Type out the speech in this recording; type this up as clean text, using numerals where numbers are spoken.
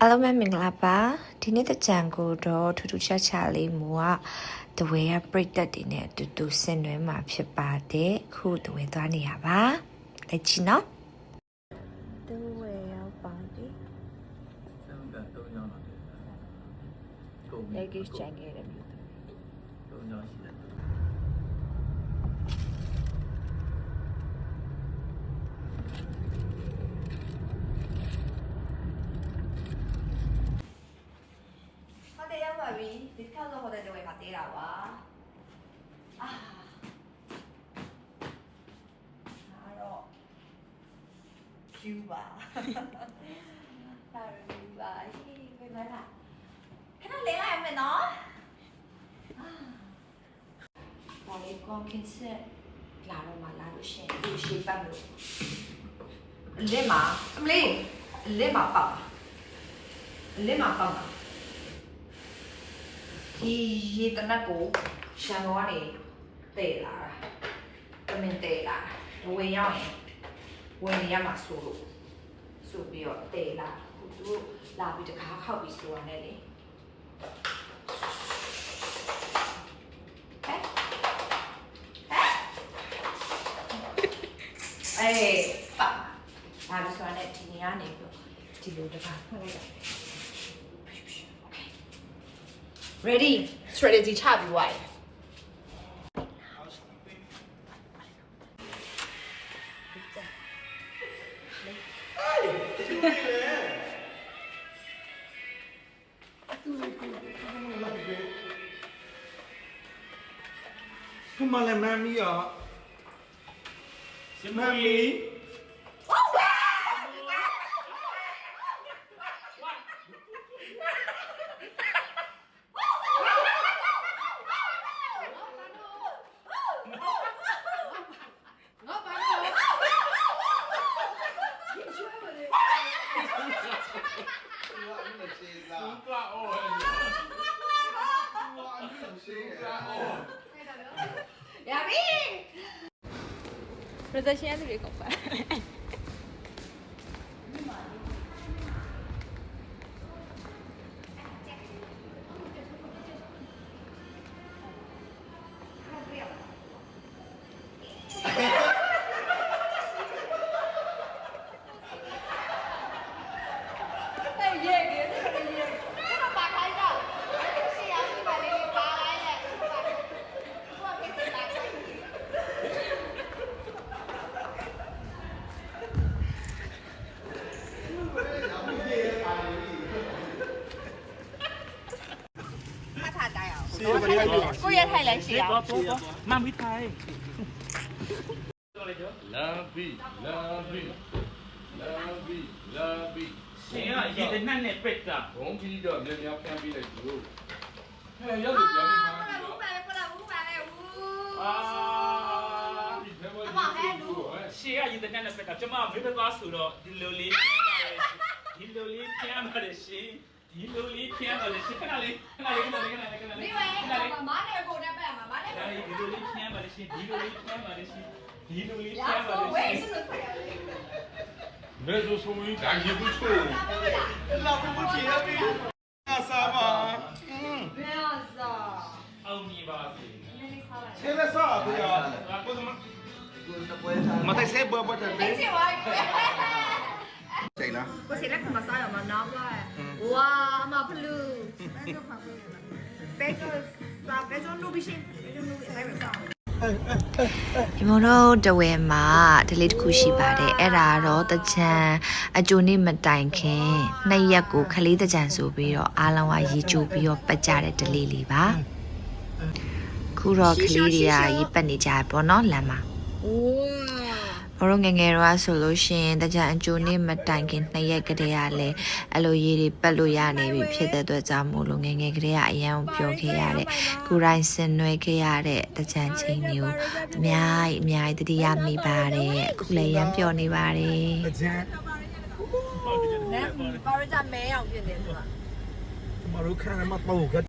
အားလုံးပဲမင်္ဂလာပါဒီနေ့တကြံကိုတော့ထူးထူးခြားခြားလေးမူကတဝဲရပြိတ်တက်တွေနဲ့အတူတူဆင်နွှဲမှာဖြစ်ပါတယ်ခုတဝဲသွားနေရပါလက်ချီနော်တဝဲရောက်ပါပြီလက်ကြီးချန်ခဲ့တယ်မြို့ဒီခေါက်တော့ဟိုတဲ့တွေမှာတေးတာပါအားတော့ကျူပါဒါရူပါဟေးဘယ်မှာလဲခဏလေးလိုက်မယ်နော်ဘာလဲကောင်းကင်ဆက်လာတော့မှလာလို့ရှင်ဒီရှိပတ်လို့လက်မှာအမလေးလက်မှာပေါက်ဒီရေတနက်ကိုရှန်ကုန်ကနေတည်လာတာတမင်တည်လာဝင်ရောက်ရင်ဝင်နေရမှာဆိုပြီးတော့တည်လာသူတို့လာပြီးတခါခောက်ပြီးဆိုရတယ်လေပါဘာလို့ဆိုရလဲဒီနေရာနေပြီးဒီလိုတခါဖွင့်လိုက်တာ Ready? Strategy ချပြီးသွားတယ်Come on, mammy, mammy. Presentation တွေကုန်ပါကိုရထိုင်လိုက်ရှိအောင်မမ်မီထိုင်လာဘီရှင်ကရေတနတ်နဲ့ပက်တာဘုံပြီးတော့မြန်မြန်ဖမ်းပြီးလိုက်သူတို့ဟဲ့ရောက်လို့ကြောင်းနေမှာဘူးပါလေရှင်ကရေတနတ်နဲ့ပက်တာကျမမေးသွားဆိုတော့ဒီလိုလေးဖမ်းပါတယ်ရှင်ဒီလိုလေးဖျမ်းပါလေရှင်းခဏလေးဒီလိုလေးဖျမ်းပါလေရှင်မဲဆိုဆိုရင်ဒါရေဘူးချိုးလာဘူးချီရပြီအစားပါအောင်မြင်ပါစေဆဲလက်စားဗျာမထိုင်ဆဲဘောတယ်လေချိန်လားကိုစီလက်မှာစားရမှာနားပါဝါအမဖလူပဲကျော်နိုဘီရှင်ဒီမို့တော့တဝဲမှာဒလေးတစ်ခုရှိပါတယ်အဲ့ဒါတော့တကြံအကျိုးနေ့မတိုင်ခင်နှစ်ရက်ကိုခလေးတကြံဆိုပြီးတော့အားလုံးကရေချိုးပြီးတော့ပတ်ကြတဲ့ဒလေးလေးပါခုတော့ခလေးတွေကရေပတ်နေကြရပေါ့နော်လမ်းမှာဘရောငငယ်တော့ဆိုလို့ရှိရင်တကြံအကျိုးနေ့မတိုင်ခင်နှစ်ရက်ကတည်းကလည်းအဲ့လိုရေတွေပတ်လို့ရနေပြီဖြစ်တဲ့အတွက်ကြောင့်မို့လို့ငငယ်ကတည်းကအရန်ပြောခဲ့ရတဲ့ကိုယ်တိုင်ဆင်နွှဲခဲ့ရတဲ့တကြံချင်းမျိုးအများကြီးတတိယမိပါတယ်အခုလည်းရန်ပြောနေပါတယ်တကြံနဲပါရကြမဲအောင်ပြင်နေဆိုတာမတို့ခဏမှတော့